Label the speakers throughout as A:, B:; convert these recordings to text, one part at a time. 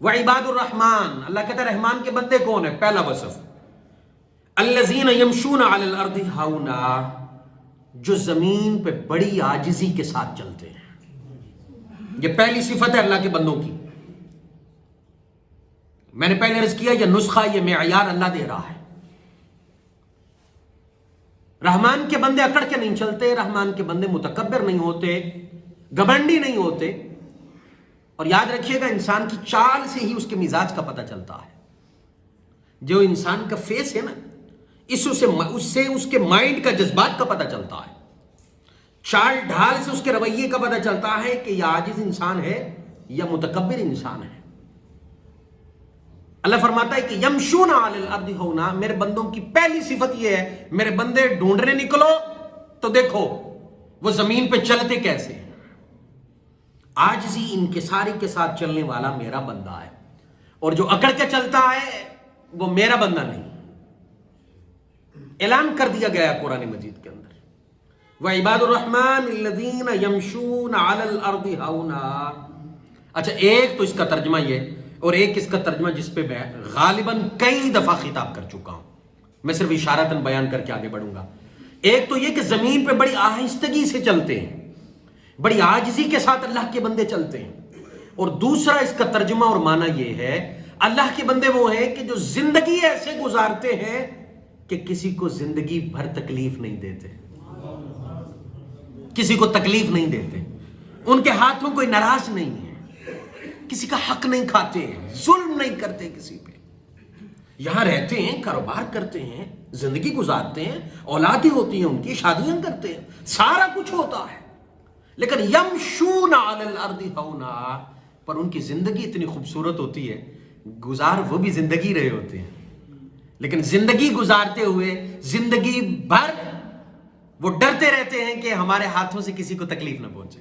A: وعباد الرحمن، اللہ کہتا ہے رحمان کے بندے کون ہیں؟ پہلا وصف الذین یمشون علی الارض ہونا، جو زمین پہ بڑی عاجزی کے ساتھ چلتے ہیں۔ یہ پہلی صفت ہے اللہ کے بندوں کی۔ میں نے پہلے عرض کیا یہ نسخہ، یہ معیار اللہ دے رہا ہے۔ رحمان کے بندے اکڑ کے نہیں چلتے، رحمان کے بندے متکبر نہیں ہوتے، گھمنڈی نہیں ہوتے۔ اور یاد رکھیے گا انسان کی چال سے ہی اس کے مزاج کا پتہ چلتا ہے۔ جو انسان کا فیس ہے نا، اس سے اس کے مائنڈ کا، جذبات کا پتہ چلتا ہے۔ چال ڈھال سے اس کے رویے کا پتہ چلتا ہے کہ یہ عاجز انسان ہے یا متکبر انسان ہے۔ اللہ فرماتا ہے کہ یمشون علی الارض ہونا، میرے بندوں کی پہلی صفت یہ ہے، میرے بندے ڈھونڈنے نکلو تو دیکھو وہ زمین پہ چلتے کیسے ہیں۔ عاجزی انکساری کے ساتھ چلنے والا میرا بندہ ہے، اور جو اکڑ کے چلتا ہے وہ میرا بندہ نہیں۔ اعلان کر دیا گیا قرآن مجید کے اندر، وعباد الرحمن الذین یمشون علی الارض ہونا۔ اچھا، ایک تو اس کا ترجمہ یہ، اور ایک اس کا ترجمہ جس پہ میں غالباً کئی دفعہ خطاب کر چکا ہوں، میں صرف اشارتاً بیان کر کے آگے بڑھوں گا۔ ایک تو یہ کہ زمین پہ بڑی آہستگی سے چلتے ہیں، بڑی عاجزی کے ساتھ اللہ کے بندے چلتے ہیں۔ اور دوسرا اس کا ترجمہ اور معنی یہ ہے، اللہ کے بندے وہ ہیں کہ جو زندگی ایسے گزارتے ہیں کہ کسی کو زندگی بھر تکلیف نہیں دیتے، کسی کو تکلیف نہیں دیتے، ان کے ہاتھوں کوئی ناراض نہیں ہے، کسی کا حق نہیں کھاتے، ظلم نہیں کرتے کسی پہ، یہاں رہتے ہیں، کاروبار کرتے ہیں، زندگی گزارتے ہیں، اولادیں ہوتی ہیں ان کی، شادیاں کرتے ہیں، سارا کچھ ہوتا ہے، لیکن یمشون علی الارض ہونا، پر ان کی زندگی اتنی خوبصورت ہوتی ہے، گزار وہ بھی زندگی رہے ہوتے ہیں، لیکن زندگی گزارتے ہوئے زندگی بھر وہ ڈرتے رہتے ہیں کہ ہمارے ہاتھوں سے کسی کو تکلیف نہ پہنچے۔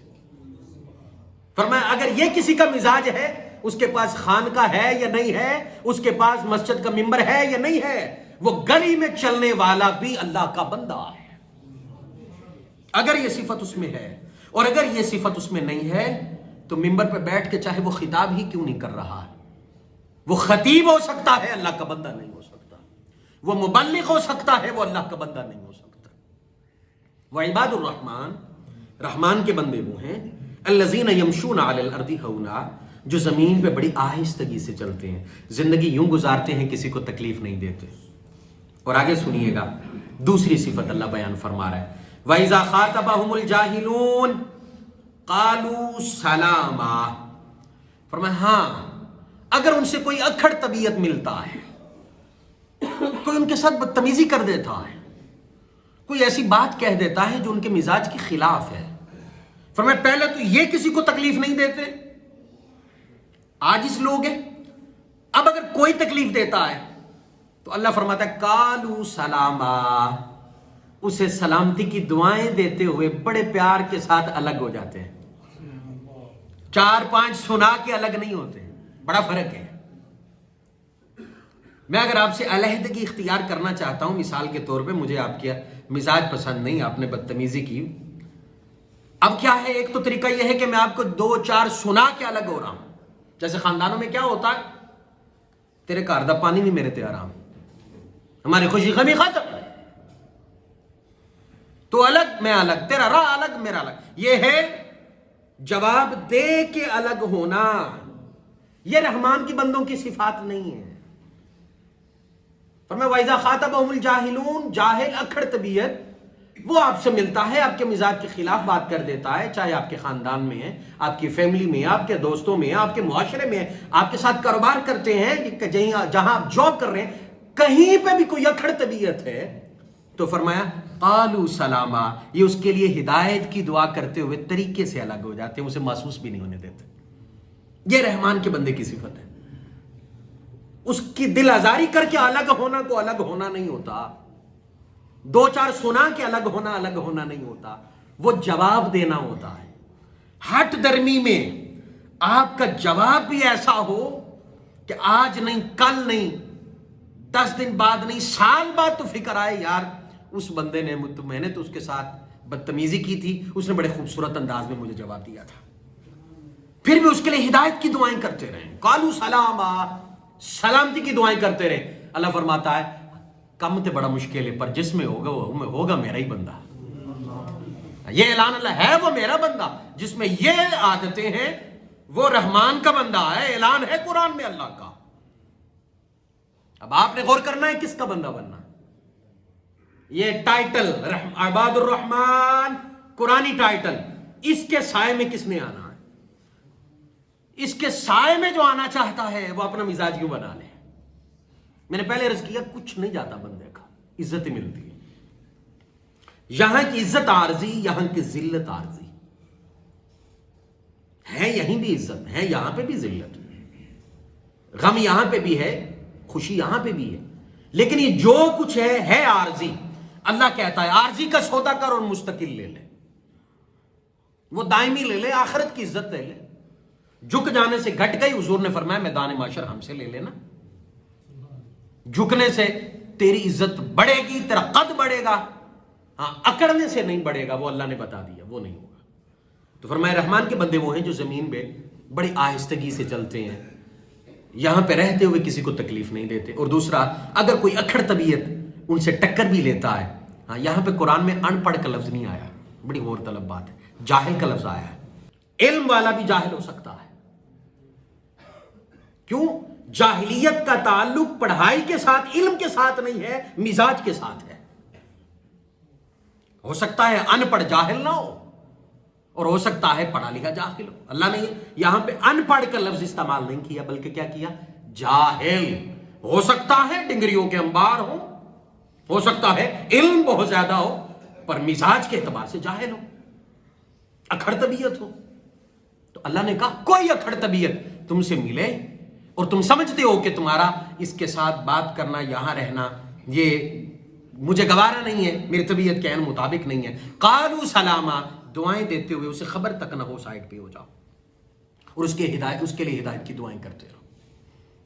A: فرمایا اگر یہ کسی کا مزاج ہے، اس کے پاس خانقاہ ہے یا نہیں ہے، اس کے پاس مسجد کا ممبر ہے یا نہیں ہے، وہ گلی میں چلنے والا بھی اللہ کا بندہ ہے۔ اگر یہ صفت اس میں ہے، اور اگر یہ صفت اس میں نہیں ہے، تو ممبر پہ بیٹھ کے چاہے وہ خطاب ہی کیوں نہیں کر رہا ہے، وہ خطیب ہو سکتا ہے، اللہ کا بندہ نہیں ہو سکتا، وہ مبلغ ہو سکتا ہے، وہ اللہ کا بندہ نہیں ہو سکتا۔ وعباد الرحمن، رحمان کے بندے وہ ہیں الذین یمشون علی الارض ہونا، جو زمین پہ بڑی آہستگی سے چلتے ہیں، زندگی یوں گزارتے ہیں کسی کو تکلیف نہیں دیتے۔ اور آگے سنیے گا دوسری صفت اللہ بیان فرما رہا ہے، وَإِذَا خَاطَبَهُمُ الْجَاهِلُونَ قَالُوا سَلَامًا۔ فرمایا ہاں، اگر ان سے کوئی اکھڑ طبیعت ملتا ہے، کوئی ان کے ساتھ بدتمیزی کر دیتا ہے، کوئی ایسی بات کہہ دیتا ہے جو ان کے مزاج کے خلاف ہے، فرمایا پہلے تو یہ کسی کو تکلیف نہیں دیتے، عاجز لوگ ہیں۔ اب اگر کوئی تکلیف دیتا ہے تو اللہ فرماتا ہے قالوا سلاما، اسے سلامتی کی دعائیں دیتے ہوئے بڑے پیار کے ساتھ الگ ہو جاتے ہیں۔ 4-5 سنا کے الگ نہیں ہوتے، بڑا فرق ہے۔ میں اگر آپ سے علیحدگی اختیار کرنا چاہتا ہوں، مثال کے طور پہ مجھے آپ کے مزاج پسند نہیں، آپ نے بدتمیزی کی، اب کیا ہے، ایک تو طریقہ یہ ہے کہ میں آپ کو 2-4 سنا کے الگ ہو رہا ہوں۔ جیسے خاندانوں میں کیا ہوتا ہے، تیرے گھر دا پانی نہیں میرے تے آرام، ہماری خوشی غمی ختم، تو الگ میں الگ، تیرا راہ الگ میرا الگ، یہ ہے جواب دے کے الگ ہونا۔ یہ رحمان کی بندوں کی صفات نہیں ہے۔ فرمایا وَإِذَا خَاطَبَهُمُ الْجَاهِلُونَ، جاہل اکھڑ طبیعت وہ آپ سے ملتا ہے، آپ کے مزاج کے خلاف بات کر دیتا ہے، چاہے آپ کے خاندان میں ہے، آپ کی فیملی میں، آپ کے دوستوں میں، آپ کے معاشرے میں، آپ کے ساتھ کاروبار کرتے ہیں، جہاں آپ جاب کر رہے ہیں، کہیں پہ بھی کوئی اکھڑ طبیعت ہے، تو فرمایا قالوا سلاما، یہ اس کے لیے ہدایت کی دعا کرتے ہوئے طریقے سے الگ ہو جاتے ہیں، اسے محسوس بھی نہیں ہونے دیتے۔ یہ رحمان کے بندے کی صفت ہے۔ اس کی دل آزاری کر کے الگ ہونا کو الگ ہونا نہیں ہوتا، 2-4 سنا کے الگ ہونا نہیں ہوتا، وہ جواب دینا ہوتا ہے۔ ہٹ درمی میں آپ کا جواب بھی ایسا ہو کہ آج نہیں، کل نہیں، 10 دن بعد نہیں، سال بعد تو فکر آئے یار اس بندے نے، میں نے تو اس کے ساتھ بدتمیزی کی تھی، اس نے بڑے خوبصورت انداز میں مجھے جواب دیا تھا۔ پھر بھی اس کے لیے ہدایت کی دعائیں کرتے رہیں. قالوا سلاما, سلامتی کی دعائیں کرتے رہے. اللہ فرماتا ہے کم تے بڑا مشکل ہے, پر جس میں ہوگا وہ ہوگا میرا ہی بندہ. یہ اعلان اللہ ہے وہ میرا بندہ, جس میں یہ عادتیں ہیں وہ رحمان کا بندہ ہے. اعلان ہے قرآن میں اللہ کا. اب آپ نے غور کرنا ہے کس کا بندہ بننا. یہ ٹائٹل عباد الرحمن قرآنی ٹائٹل, اس کے سائے میں کس نے آنا ہے؟ اس کے سائے میں جو آنا چاہتا ہے وہ اپنا مزاج کیوں بنا لے. میں نے پہلے عرض کیا کچھ نہیں جاتا بندے کا, عزت ملتی ہے. یہاں کی عزت عارضی, یہاں کی ذلت عارضی ہے. یہیں بھی عزت ہے, یہاں پہ بھی ذلت, غم یہاں پہ بھی ہے, خوشی یہاں پہ بھی ہے. لیکن یہ جو کچھ ہے عارضی. اللہ کہتا ہے عارضی کا سودا کر اور مستقل لے لے, وہ دائمی لے لے, آخرت کی عزت لے لے. جھک جانے سے گھٹ گئی, حضور نے فرمایا میدان معاشر ہم سے لے لینا. جھکنے سے تیری عزت بڑھے گی, تیرا قد بڑھے گا. ہاں, اکڑنے سے نہیں بڑھے گا, وہ اللہ نے بتا دیا وہ نہیں ہوگا. تو فرمایا رحمان کے بندے وہ ہیں جو زمین پہ بڑی آہستگی سے چلتے ہیں, یہاں پہ رہتے ہوئے کسی کو تکلیف نہیں دیتے. اور دوسرا, اگر کوئی اکھڑ طبیعت ان سے ٹکر بھی لیتا ہے, ہاں یہاں پہ قرآن میں ان پڑھ کا لفظ نہیں آیا, بڑی غور طلب بات ہے, جاہل کا لفظ آیا ہے. علم والا بھی جاہل ہو سکتا ہے. کیوں؟ جاہلیت کا تعلق پڑھائی کے ساتھ, علم کے ساتھ نہیں ہے, مزاج کے ساتھ ہے. ہو سکتا ہے ان پڑھ جاہل نہ ہو, اور ہو سکتا ہے پڑھا لکھا جاہل ہو. اللہ نے یہاں پہ ان پڑھ کا لفظ استعمال نہیں کیا, بلکہ کیا کیا؟ جاہل. ہو سکتا ہے ڈگریوں کے انبار ہو سکتا ہے علم بہت زیادہ ہو, پر مزاج کے اعتبار سے جاہل ہو, اکھڑ طبیعت ہو. تو اللہ نے کہا کوئی اکھڑ طبیعت تم سے ملے اور تم سمجھتے ہو کہ تمہارا اس کے ساتھ بات کرنا, یہاں رہنا, یہ مجھے گوارا نہیں ہے, میری طبیعت کے عین مطابق نہیں ہے. قالوا سلاما, دعائیں دیتے ہوئے اسے خبر تک نہ ہو, سائڈ پہ ہو جاؤ, اور اس کے لیے ہدایت کی دعائیں کرتے رہو.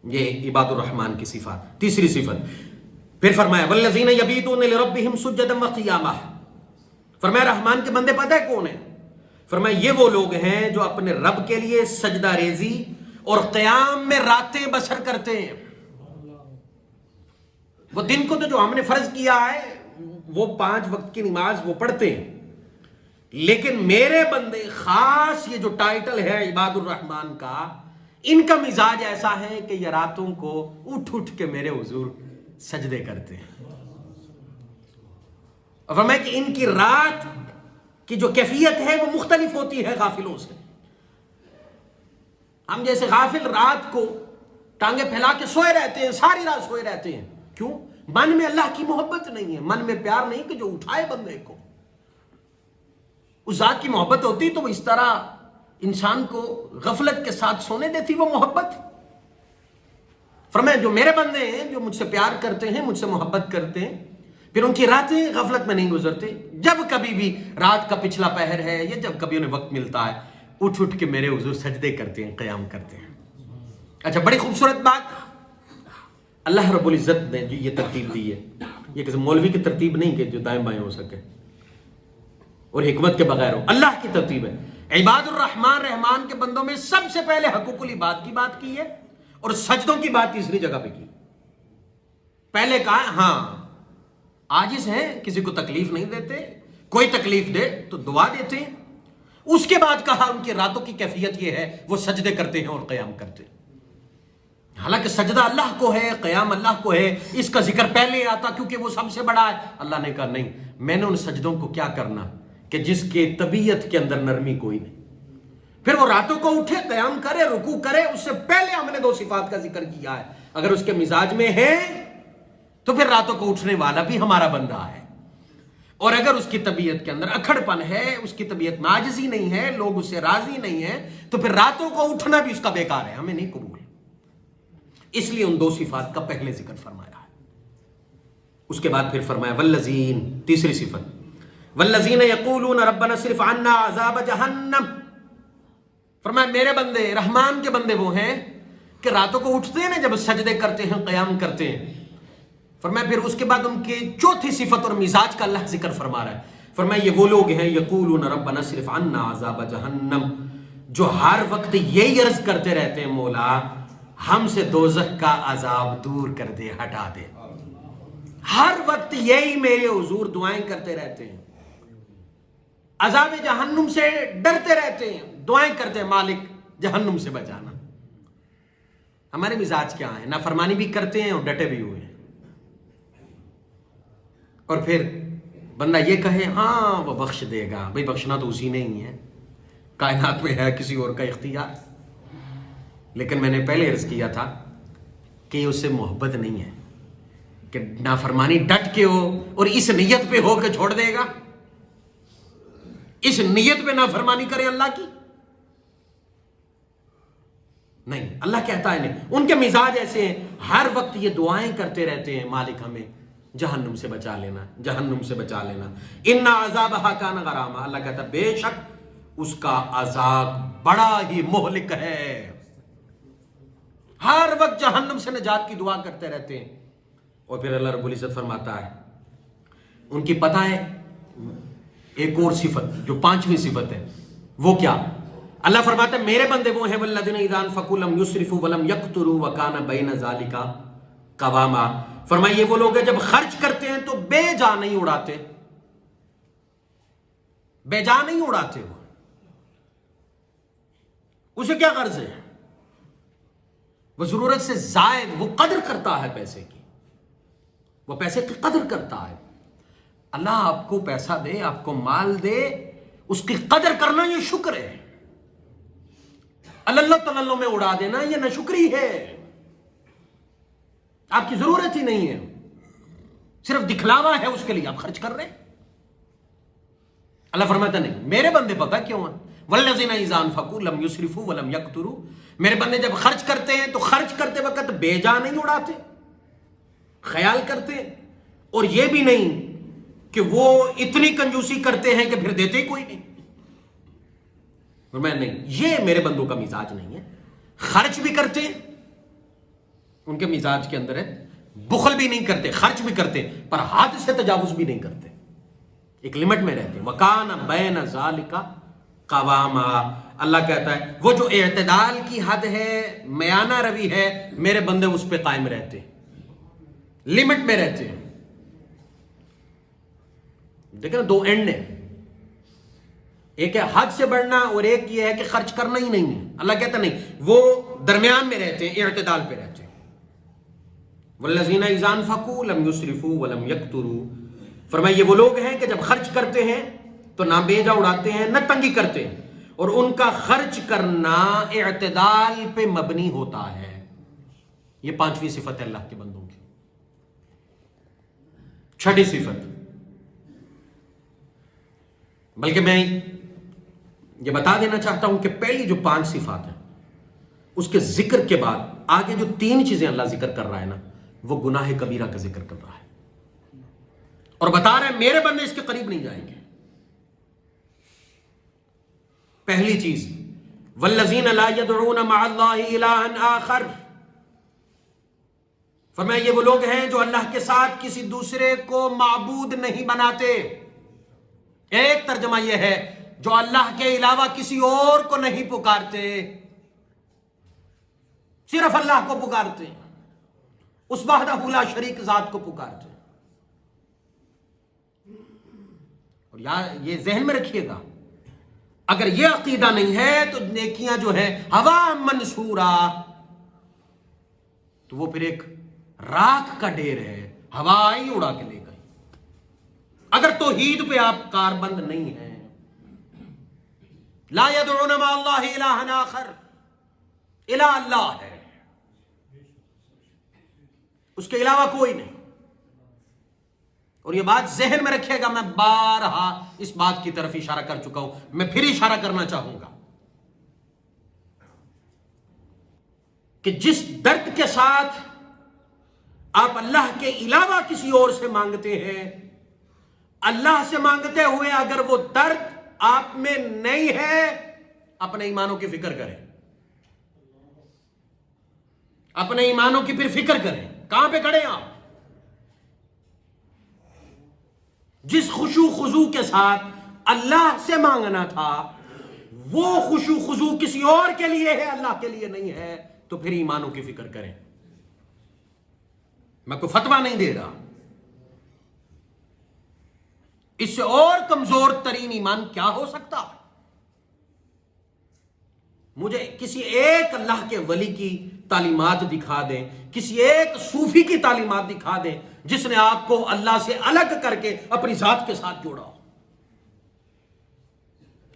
A: یہ عباد الرحمن کی صفات. تیسری صفت پھر فرمایا والذین یبیتون لربہم سجدا وقیاما. فرمایا رحمان کے بندے پتہ ہے کون ہیں؟ فرمایا یہ وہ لوگ ہیں جو اپنے رب کے لیے سجدہ ریزی اور قیام میں راتیں بسر کرتے ہیں. وہ دن کو تو جو ہم نے فرض کیا ہے وہ 5 وقت کی نماز وہ پڑھتے ہیں, لیکن میرے بندے خاص یہ جو ٹائٹل ہے عباد الرحمن کا, ان کا مزاج ایسا ہے کہ یہ راتوں کو اٹھ کے میرے حضور سجدے کرتے ہیں. اور فرمایا کہ ان کی رات کی جو کیفیت ہے وہ مختلف ہوتی ہے غافلوں سے. ہم جیسے غافل رات کو ٹانگیں پھیلا کے سوئے رہتے ہیں, ساری رات سوئے رہتے ہیں. کیوں؟ من میں اللہ کی محبت نہیں ہے, من میں پیار نہیں کہ جو اٹھائے بندے کو. اس ذات کی محبت ہوتی تو وہ اس طرح انسان کو غفلت کے ساتھ سونے دیتی وہ محبت. فرمایا جو میرے بندے ہیں, جو مجھ سے پیار کرتے ہیں, مجھ سے محبت کرتے ہیں, پھر ان کی راتیں غفلت میں نہیں گزرتے. جب کبھی بھی رات کا پچھلا پہر ہے یا جب کبھی انہیں وقت ملتا ہے, اٹھ کے میرے حضور سجدے کرتے ہیں, قیام کرتے ہیں. اچھا, بڑی خوبصورت بات اللہ رب العزت نے جو یہ ترتیب دی ہے, یہ کسی مولوی کی ترتیب نہیں کہ جو دائیں بائیں ہو سکے اور حکمت کے بغیر ہو, اللہ کی ترتیب ہے. عباد الرحمن رحمان کے بندوں میں سب سے پہلے حقوق العباد کی بات کی ہے اور سجدوں کی بات تیسری جگہ پہ کی. پہلے کہا ہاں عاجز ہیں, کسی کو تکلیف نہیں دیتے, کوئی تکلیف دے تو دعا دیتے ہیں. اس کے بعد کہا ان کی راتوں کی کیفیت یہ ہے وہ سجدے کرتے ہیں اور قیام کرتے ہیں. حالانکہ سجدہ اللہ کو ہے, قیام اللہ کو ہے, اس کا ذکر پہلے آتا کیونکہ وہ سب سے بڑا ہے. اللہ نے کہا نہیں, میں نے ان سجدوں کو کیا کرنا کہ جس کے طبیعت کے اندر نرمی کوئی نہیں. پھر وہ راتوں کو اٹھے, قیام کرے, رکوع کرے, اس سے پہلے ہم نے 2 صفات کا ذکر کیا ہے. اگر اس کے مزاج میں ہے تو پھر راتوں کو اٹھنے والا بھی ہمارا بندہ ہے, اور اگر اس کی طبیعت کے اندر اکھڑ پن ہے, اس کی طبیعت میں عاجزی نہیں ہے, لوگ اس سے راضی نہیں ہیں, تو پھر راتوں کو اٹھنا بھی اس کا بیکار ہے, ہمیں نہیں قبول. اس لیے ان 2 صفات کا پہلے ذکر فرمایا ہے. اس کے بعد پھر فرمایا والذین, تیسری صفت والذین یقولون ربنا اصرف عنا عذاب جہنم. فرمایا میرے بندے, رحمان کے بندے وہ ہیں کہ راتوں کو اٹھتے ہیں نا جب سجدے کرتے ہیں, قیام کرتے ہیں. فرمایا پھر اس کے بعد ان کی چوتھی صفت اور مزاج کا اللہ ذکر فرما رہا ہے. فرمایا یہ وہ لوگ ہیں یقولون ربنا اصرف عنا عذاب جہنم, جو ہر وقت یہی عرض کرتے رہتے ہیں مولا ہم سے دوزخ کا عذاب دور کر دے، ہٹا دے، ہر وقت یہی میرے حضور دعائیں کرتے رہتے ہیں، عذاب جہنم سے ڈرتے رہتے ہیں، دعائیں کرتے ہیں مالک جہنم سے بچانا۔ ہمارے مزاج کیا ہیں؟ نافرمانی بھی کرتے ہیں اور ڈٹے بھی ہوئے ہیں، اور پھر بندہ یہ کہے ہاں وہ بخش دے گا، بھئی بخشنا تو اسی نے ہی ہے، کائنات میں ہے کسی اور کا اختیار؟ لیکن میں نے پہلے عرض کیا تھا کہ اس سے محبت نہیں ہے کہ نافرمانی ڈٹ کے ہو اور اس نیت پہ ہو کہ چھوڑ دے گا، اس نیت پہ نافرمانی کرے اللہ کی، نہیں، اللہ کہتا ہے نہیں۔ ان کے مزاج ایسے ہیں، ہر وقت یہ دعائیں کرتے رہتے ہیں مالک ہمیں جہنم سے بچا لینا، جہنم سے بچا لینا۔ ان عذابھا کان غراما، اللہ کہتا ہے بے شک اس کا عذاب بڑا ہی مہلک ہے۔ ہر وقت جہنم سے نجات کی دعا کرتے رہتے ہیں، اور پھر اللہ رب العزت فرماتا ہے ان کی پتہ ہے ایک اور صفت جو پانچویں صفت ہے، وہ کیا؟ اللہ فرماتا ہے میرے بندے وہ ہیں والذین اذا انفقوا لم یسرفوا ولم یقتروا وکان بین ذلک قواما، فرمائیے وہ لوگ ہیں جب خرچ کرتے ہیں تو بے جا نہیں اڑاتے، بے جا نہیں اڑاتے، اسے کیا غرض ہے؟ وہ ضرورت سے زائد، وہ قدر کرتا ہے پیسے کی، وہ پیسے کی قدر کرتا ہے۔ اللہ آپ کو پیسہ دے، آپ کو مال دے، اس کی قدر کرنا یہ شکر ہے۔ اللہ تللو میں اڑا دینا یہ نہ شکری ہے، آپ کی ضرورت ہی نہیں ہے، صرف دکھلاوا ہے، اس کے لیے آپ خرچ کر رہے ہیں۔ اللہ فرماتا نہیں، میرے بندے پتہ کیوں ہیں؟ والذین اذا انفقوا لم یسرفوا ولم یقتروا، میرے بندے جب خرچ کرتے ہیں تو خرچ کرتے وقت بے جا نہیں اڑاتے، خیال کرتے، اور یہ بھی نہیں کہ وہ اتنی کنجوسی کرتے ہیں کہ پھر دیتے کوئی نہیں۔ میں نہیں، یہ میرے بندوں کا مزاج نہیں ہے۔ خرچ بھی کرتے، ان کے مزاج کے اندر ہے، بخل بھی نہیں کرتے، خرچ بھی کرتے، پر حد سے تجاوز بھی نہیں کرتے، ایک لمٹ میں رہتے۔ وَكَانَ بَيْنَ ذَلِكَ قَوَامًا، اللہ کہتا ہے وہ جو اعتدال کی حد ہے، میانہ روی ہے، میرے بندے اس پہ قائم رہتے، لمٹ میں رہتے ہیں۔ دیکھیں نا، دو اینڈ ہیں، ایک ہے حد سے بڑھنا اور ایک یہ ہے کہ خرچ کرنا ہی نہیں ہے۔ اللہ کہتا نہیں، وہ درمیان میں رہتے ہیں، اعتدال پہ رہتے ہیں۔ والذین اذا انفقوا لم یسرفوا ولم یقتروا، فرمایا یہ وہ لوگ ہیں کہ جب خرچ کرتے ہیں تو نہ بے جا اڑاتے ہیں نہ تنگی کرتے ہیں، اور ان کا خرچ کرنا اعتدال پہ مبنی ہوتا ہے۔ یہ پانچویں صفت ہے اللہ کے بندوں کی۔ چھٹی صفت، بلکہ میں یہ بتا دینا چاہتا ہوں کہ پہلی جو 5 صفات ہیں اس کے ذکر کے بعد آگے جو 3 چیزیں اللہ ذکر کر رہا ہے نا، وہ گناہ کبیرہ کا ذکر کر رہا ہے، اور بتا رہا ہے میرے بندے اس کے قریب نہیں جائیں گے۔ پہلی چیز، والذین لا يدعون مع اللہ الہا آخر، فرمایا یہ وہ لوگ ہیں جو اللہ کے ساتھ کسی دوسرے کو معبود نہیں بناتے۔ ایک ترجمہ یہ ہے جو اللہ کے علاوہ کسی اور کو نہیں پکارتے، صرف اللہ کو پکارتے، اس وحدہ لا شریک ذات کو پکارتے۔ اور یہ ذہن میں رکھیے گا، اگر یہ عقیدہ نہیں ہے تو نیکیاں جو ہے ہوا منصورہ، تو وہ پھر ایک راکھ کا ڈھیر ہے، ہوا ہی اڑا کے لے گئی۔ اگر توحید پہ آپ کاربند نہیں ہیں، لا يدعون مع اللہ الہا آخر، الہ اللہ ہے، اس کے علاوہ کوئی نہیں۔ اور یہ بات ذہن میں رکھے گا، میں بارہا اس بات کی طرف اشارہ کر چکا ہوں، میں پھر اشارہ کرنا چاہوں گا کہ جس درد کے ساتھ آپ اللہ کے علاوہ کسی اور سے مانگتے ہیں، اللہ سے مانگتے ہوئے اگر وہ درد آپ میں نہیں ہے، اپنے ایمانوں کی فکر کریں، اپنے ایمانوں کی پھر فکر کریں، کہاں پہ کھڑے آپ؟ جس خشوع خضوع کے ساتھ اللہ سے مانگنا تھا وہ خشوع خضوع کسی اور کے لیے ہے، اللہ کے لیے نہیں ہے، تو پھر ایمانوں کی فکر کریں۔ میں کوئی فتویٰ نہیں دے رہا، اس سے اور کمزور ترین ایمان کیا ہو سکتا؟ مجھے کسی ایک اللہ کے ولی کی تعلیمات دکھا دیں، کسی ایک صوفی کی تعلیمات دکھا دیں جس نے آپ کو اللہ سے الگ کر کے اپنی ذات کے ساتھ جوڑا ہو۔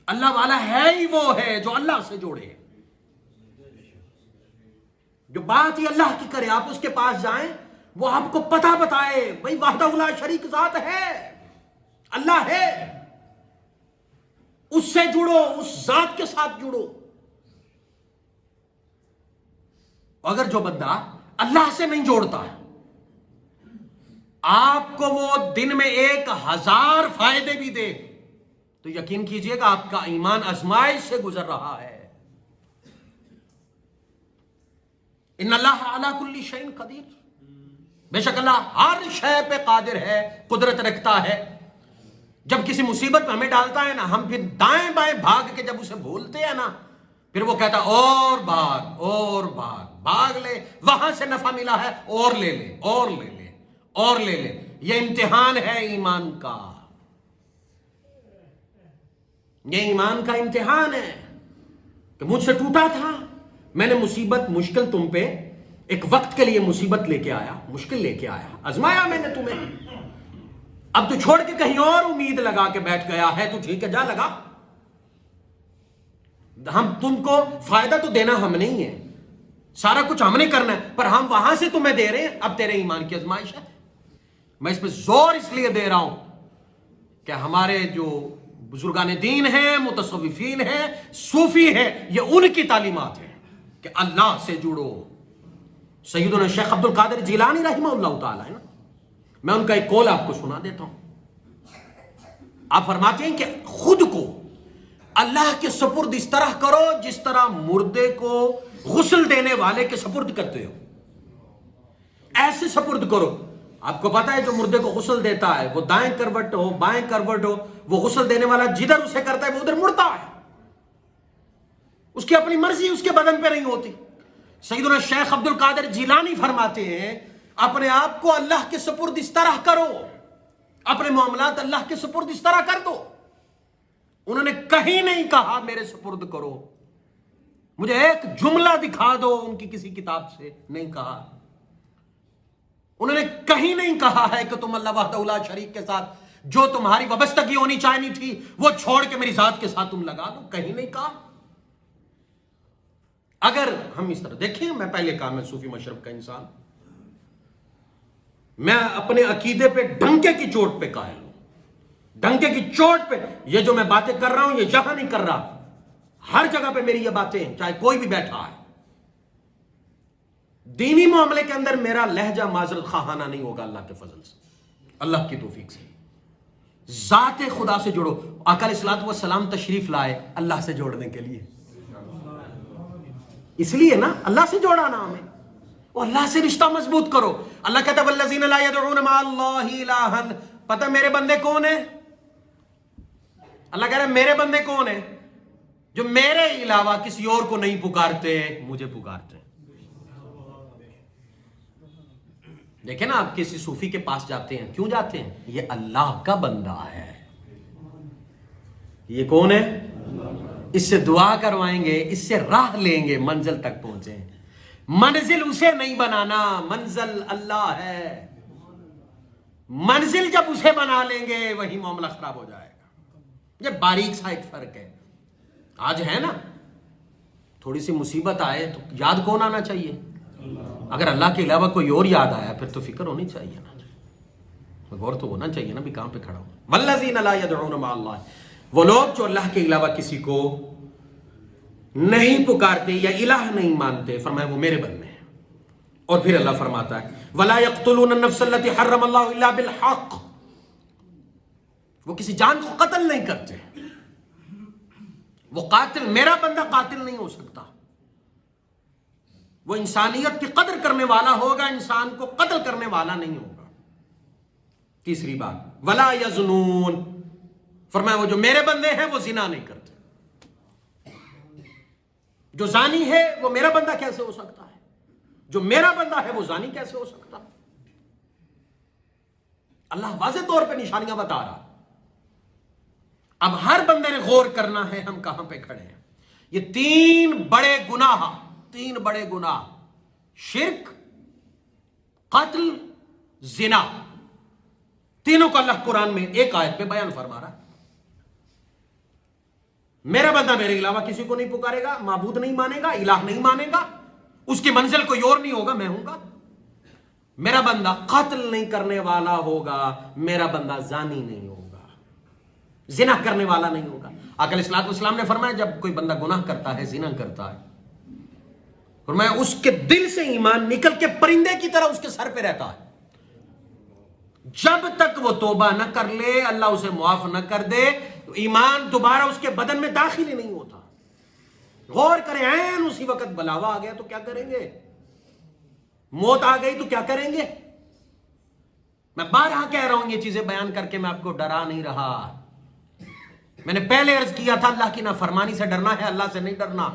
A: اللہ والا ہے ہی وہ ہے جو اللہ سے جوڑے، جو بات ہی اللہ کی کرے، آپ اس کے پاس جائیں وہ آپ کو پتہ بتائے، بھائی وحدہ لا شریک ذات ہے، اللہ ہے، اس سے جڑو، اس ذات کے ساتھ جڑو۔ اگر جو بندہ اللہ سے نہیں جوڑتا ہے، آپ کو وہ دن میں 1000 فائدے بھی دے، تو یقین کیجئے گا آپ کا ایمان آزمائش سے گزر رہا ہے۔ ان اللہ علی کل شیء قدیر، بے شک اللہ ہر شے پہ قادر ہے، قدرت رکھتا ہے۔ جب کسی مصیبت میں ہمیں ڈالتا ہے نا، ہم پھر دائیں بائیں بھاگ کے جب اسے بھولتے ہیں نا، پھر وہ کہتا اور بھاگ اور بھاگ، بھاگ لے، وہاں سے نفع ملا ہے اور لے لے اور لے لے اور لے لے۔ یہ امتحان ہے ایمان کا، یہ ایمان کا امتحان ہے کہ مجھ سے ٹوٹا تھا، میں نے مصیبت مشکل تم پہ ایک وقت کے لیے مصیبت لے کے آیا، مشکل لے کے آیا، آزمایا میں نے تمہیں، اب تو چھوڑ کے کہیں اور امید لگا کے بیٹھ گیا ہے، تو ٹھیک ہے جا لگا۔ ہم تم کو فائدہ تو دینا ہم نہیں ہے، سارا کچھ ہم نے کرنا ہے، پر ہم وہاں سے تمہیں دے رہے ہیں، اب تیرے ایمان کی آزمائش ہے۔ میں اس پہ زور اس لیے دے رہا ہوں کہ ہمارے جو بزرگان دین ہیں، متصوفین ہیں، صوفی ہیں، یہ ان کی تعلیمات ہیں کہ اللہ سے جڑو۔ سیدنا شیخ عبد القادر جیلانی رحمہ اللہ تعالی ہے نا، میں ان کا ایک قول آپ کو سنا دیتا ہوں۔ آپ فرماتے ہیں کہ خود کو اللہ کے سپرد اس طرح کرو جس طرح مردے کو غسل دینے والے کے سپرد کرتے ہو، ایسے سپرد کرو۔ آپ کو پتا ہے جو مردے کو غسل دیتا ہے وہ دائیں کروٹ ہو بائیں کروٹ ہو، وہ غسل دینے والا جدھر اسے کرتا ہے وہ ادھر مڑتا ہے، اس کی اپنی مرضی اس کے بدن پہ نہیں ہوتی۔ سیدنا شیخ عبد القادر جیلانی فرماتے ہیں اپنے آپ کو اللہ کے سپرد اس طرح کرو، اپنے معاملات اللہ کے سپرد اس طرح کر دو۔ انہوں نے کہیں نہیں کہا میرے سپرد کرو، مجھے ایک جملہ دکھا دو ان کی کسی کتاب سے، نہیں کہا۔ انہوں نے کہیں نہیں کہا ہے کہ تم اللہ وحدہ لا شریک کے ساتھ جو تمہاری وابستگی ہونی چاہیے تھی وہ چھوڑ کے میری ذات کے ساتھ تم لگا دو، کہیں نہیں کہا۔ اگر ہم اس طرح دیکھیں، میں پہلے کہا میں صوفی مشرب کا انسان، میں اپنے عقیدے پہ ڈنکے کی چوٹ پہ قائل ہوں، ڈنکے کی چوٹ پہ۔ یہ جو میں باتیں کر رہا ہوں یہ یہاں نہیں کر رہا، ہر جگہ پہ میری یہ باتیں ہیں، چاہے کوئی بھی بیٹھا ہے۔ دینی معاملے کے اندر میرا لہجہ معذرت خواہانہ نہیں ہوگا، اللہ کے فضل سے، اللہ کی توفیق سے۔ ذات خدا سے جڑو۔ آقا علیہ الصلوۃ والسلام تشریف لائے اللہ سے جوڑنے کے لیے، اس لیے نا اللہ سے جوڑا نا ہمیں، وہ اللہ سے رشتہ مضبوط کرو۔ اللہ کہتا ہے والذین لا يدعون مع اللہ الہا، پتہ میرے بندے کون ہیں؟ اللہ کہہ رہا ہے میرے بندے کون ہیں؟ جو میرے علاوہ کسی اور کو نہیں پکارتے، مجھے پکارتے ہیں۔ دیکھیں نا، آپ کسی صوفی کے پاس جاتے ہیں، کیوں جاتے ہیں؟ یہ اللہ کا بندہ ہے۔ یہ کون ہے؟ اس سے دعا کروائیں گے، اس سے راہ لیں گے، منزل تک پہنچیں۔ منزل اسے نہیں بنانا، منزل اللہ ہے۔ منزل جب اسے بنا لیں گے وہی معاملہ خراب ہو جائے گا۔ یہ باریک سا ایک فرق ہے۔ آج ہے نا، تھوڑی سی مصیبت آئے تو یاد کون آنا چاہیے؟ اگر اللہ کے علاوہ کوئی اور یاد آیا پھر تو فکر ہونی چاہیے نا، غور تو ہونا چاہیے نا بھی کہاں پہ کھڑا ہوں۔ والذین لا يدعون مع اللہ، وہ لوگ جو اللہ کے علاوہ کسی کو نہیں پکارتے یا الہ نہیں مانتے، فرمایا وہ میرے بندے ہیں۔ اور پھر اللہ فرماتا ہے ولا يقتلون النفس التي حرم اللہ الا بالحق، وہ کسی جان کو قتل نہیں کرتے۔ وہ قاتل، میرا بندہ قاتل نہیں ہو سکتا، وہ انسانیت کی قدر کرنے والا ہوگا، انسان کو قتل کرنے والا نہیں ہوگا۔ تیسری بات ولا یزنون، فرمایا وہ جو میرے بندے ہیں وہ زنا نہیں کرتے۔ جو زانی ہے وہ میرا بندہ کیسے ہو سکتا ہے؟ جو میرا بندہ ہے وہ زانی کیسے ہو سکتا ہے؟ اللہ واضح طور پہ نشانیاں بتا رہا۔ اب ہر بندے نے غور کرنا ہے ہم کہاں پہ کھڑے ہیں۔ یہ تین بڑے گناہ، شرک، قتل، زنا، تینوں کو اللہ قرآن میں ایک آیت پہ بیان فرما رہا ہے۔ میرا بندہ میرے علاوہ کسی کو نہیں پکارے گا، معبود نہیں مانے گا، الہ نہیں مانے گا، اس کی منزل کوئی اور نہیں ہوگا، میں ہوں گا۔ میرا بندہ قتل نہیں کرنے والا ہوگا، میرا بندہ زانی نہیں ہوگا، زنا کرنے والا نہیں ہوگا۔ آقا علیہ الصلوۃ والسلام نے فرمایا جب کوئی بندہ گناہ کرتا ہے، زنا کرتا ہے، فرمایا اس کے دل سے ایمان نکل کے پرندے کی طرح اس کے سر پہ رہتا ہے، جب تک وہ توبہ نہ کر لے، اللہ اسے معاف نہ کر دے، ایمان دوبارہ اس کے بدن میں داخل ہی نہیں ہوتا۔ غور کریں، عین اسی وقت بلاوا آ گیا تو کیا کریں گے؟ موت آ گئی تو کیا کریں گے؟ میں بارہا کہہ رہا ہوں یہ چیزیں بیان کر کے، میں آپ کو ڈرا نہیں رہا۔ میں نے پہلے عرض کیا تھا اللہ کی نافرمانی سے ڈرنا ہے، اللہ سے نہیں ڈرنا۔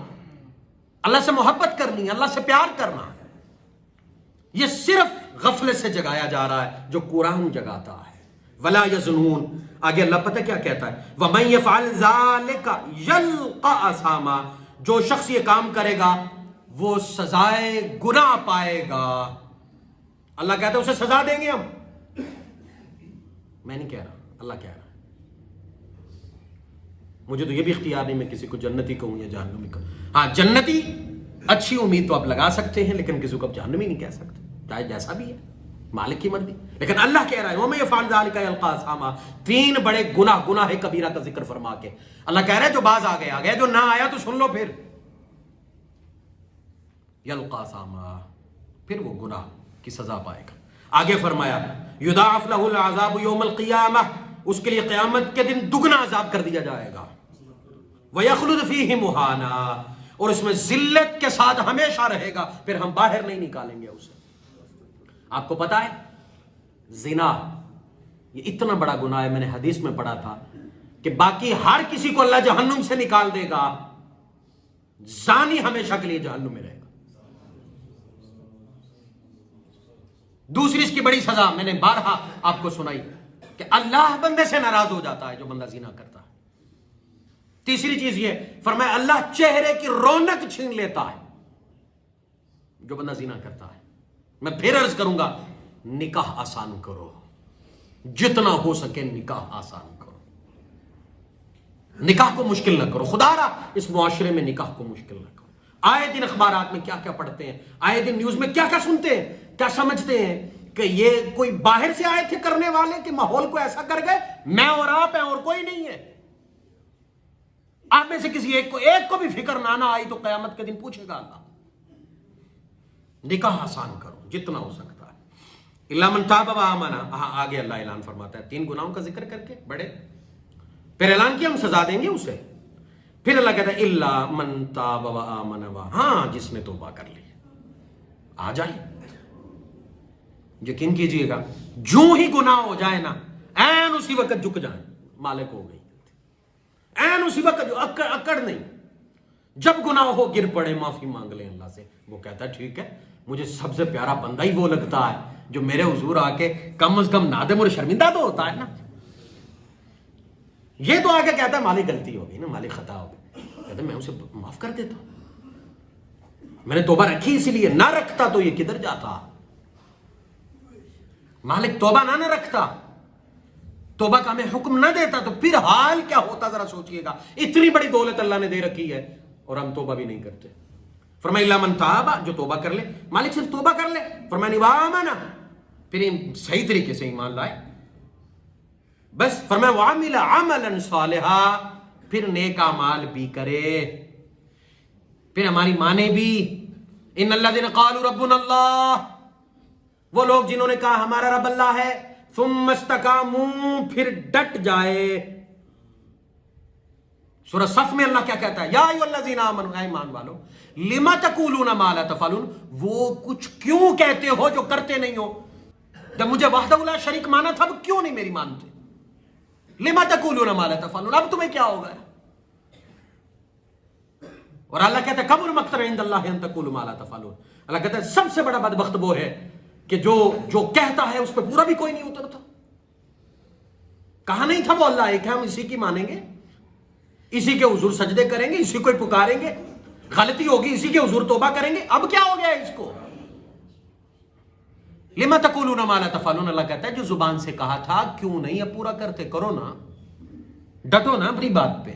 A: اللہ سے محبت کرنی، اللہ سے پیار کرنا، یہ صرف غفلت سے جگایا جا رہا ہے جو قرآن جگاتا ہے۔ ولا یظنون، آگے اللہ پتہ کیا کہتا ہے؟ وَمَن يَفْعَلْ ذَلِكَ يَلْقَ أَثَامًا، جو شخص یہ کام کرے گا وہ سزائے گناہ پائے گا۔ اللہ کہتا ہے اسے سزا دیں گے ہم، میں نہیں کہہ رہا، اللہ کہہ رہا ہے۔ مجھے تو یہ بھی اختیار نہیں میں کسی کو جنتی کہوں یا جہنمی کہوں۔ ہاں جنتی اچھی امید تو آپ لگا سکتے ہیں، لیکن کسی کو آپ جہنمی نہیں کہہ سکتے، چاہے جیسا بھی ہے، مالک کی مرضی۔ لیکن اللہ کہہ رہا ہے وَمَن يَفْعَلْ ذَلِكَ يَلْقَ أَثَامًا، تین بڑے گناہ کبیرہ کا ذکر فرما کے اللہ کہہ رہا ہے جو باز آ گیا، جو نہ آیا تو سن لو، پھر یلقا أثاما، پھر وہ گناہ کی سزا پائے گا۔ آگے فرمایا یضاعف له العذاب یوم القیامہ، اس کے لیے قیامت کے دن دگنا عذاب کر دیا جائے گا۔ وَيَخْلُدْ فِيهِ مُهَانًا، اور اس میں ذلت کے ساتھ ہمیشہ رہے گا، پھر ہم باہر نہیں نکالیں گے اسے۔ آپ کو پتا ہے زنا یہ اتنا بڑا گناہ ہے، میں نے حدیث میں پڑھا تھا کہ باقی ہر کسی کو اللہ جہنم سے نکال دے گا، زانی ہمیشہ کے لیے جہنم میں رہے گا۔ دوسری اس کی بڑی سزا میں نے بارہا آپ کو سنائی کہ اللہ بندے سے ناراض ہو جاتا ہے جو بندہ زنا کرتا ہے۔ تیسری چیز یہ فرمایا اللہ چہرے کی رونق چھین لیتا ہے جو بندہ زنا کرتا ہے۔ میں پھر عرض کروں گا نکاح آسان کرو، جتنا ہو سکے نکاح آسان کرو، نکاح کو مشکل نہ کرو۔ خدا را اس معاشرے میں نکاح کو مشکل نہ کرو۔ آئے دن اخبارات میں کیا کیا پڑھتے ہیں، آئے دن نیوز میں کیا کیا سنتے ہیں، کیا سمجھتے ہیں کہ یہ کوئی باہر سے آئے تھے کرنے والے کہ ماحول کو ایسا کر گئے، میں اور آپ ہیں اور کوئی نہیں ہے۔ آپ میں سے کسی ایک کو بھی فکر نہ آئی تو قیامت کے دن پوچھے گا اللہ۔ نکاح آسان کرو جتنا ہو سکتا ہے۔ الا من تاب و آمن، آگے اللہ اعلان فرماتا ہے تین گناہوں کا ذکر کر کے بڑے، پھر اعلان کیا ہم سزا دیں گے اسے، پھر اللہ کہتا ہے الا من تاب و آمن، ہاں جس نے توبہ کر لی آ جائے۔ یقین کیجئے گا جو ہی گناہ ہو جائے نا، این اسی وقت جھک جائیں، مالک ہو گئی، این اسی وقت جو اکڑ نہیں، جب گناہ ہو گر پڑے معافی مانگ لیں اللہ سے۔ وہ کہتا ہے ٹھیک ہے، مجھے سب سے پیارا بندہ ہی وہ لگتا ہے جو میرے حضور آ کے کم از کم نادم اور شرمندہ تو ہوتا ہے نا۔ یہ تو آ کے کہتا ہے مالی غلطی ہو گئی نا، مالی خطا ہو گئی، کہتا ہے میں اسے معاف کر دیتا ہوں، میں نے توبہ رکھی اسی لیے، نہ رکھتا تو یہ کدھر جاتا۔ مالک توبہ نہ رکھتا، توبہ کا ہمیں حکم نہ دیتا تو پھر حال کیا ہوتا ذرا سوچئے گا۔ اتنی بڑی دولت اللہ نے دے رکھی ہے اور ہم توبہ بھی نہیں کرتے۔ فرمایا الا من تاب، جو توبہ کر لے، مالک صرف توبہ کر لے، فرمایا وآمن، پھر صحیح طریقے سے ایمان لائے، بس فرمایا وعمل عملا صالحا، پھر نیک اعمال بھی کرے، پھر ہماری مانے بھی۔ ان الذین قالوا ربنا اللہ، وہ لوگ جنہوں نے کہا ہمارا رب اللہ ہے، ثم استقاموا، پھر ڈٹ جائے۔ سورہ صف میں اللہ کیا کہتا ہے یا ایھا الذین آمنوا، اے ایمان والو، لما تقولون ما لا تفعلون، وہ کچھ کیوں کہتے ہو جو کرتے نہیں ہو۔ جب مجھے وحدہ لا شریک مانا تھا اب کیوں نہیں میری مانتے؟ لما تقولون ما لا تفعلون، اب تمہیں کیا ہوگا؟ اور اللہ کہتا ہے کبر مقتا عند اللہ ان تقولوا ما لا تفعلون. اللہ کہتا ہے سب سے بڑا بدبخت وہ ہے کہ جو کہتا ہے اس پہ پورا بھی کوئی نہیں اترتا. کہا نہیں تھا وہ اللہ ایک ہے، ہم اسی کی مانیں گے، اسی کے حضور سجدے کریں گے، اسی کو ہی پکاریں گے، غلطی ہوگی اسی کے حضور توبہ کریں گے. اب کیا ہو گیا اس کو؟ لما تقولون ما لا تفعلون. اللہ کہتا ہے جو زبان سے کہا تھا کیوں نہیں اب پورا کرتے؟ کرو نا، ڈٹو نا اپنی بات پہ.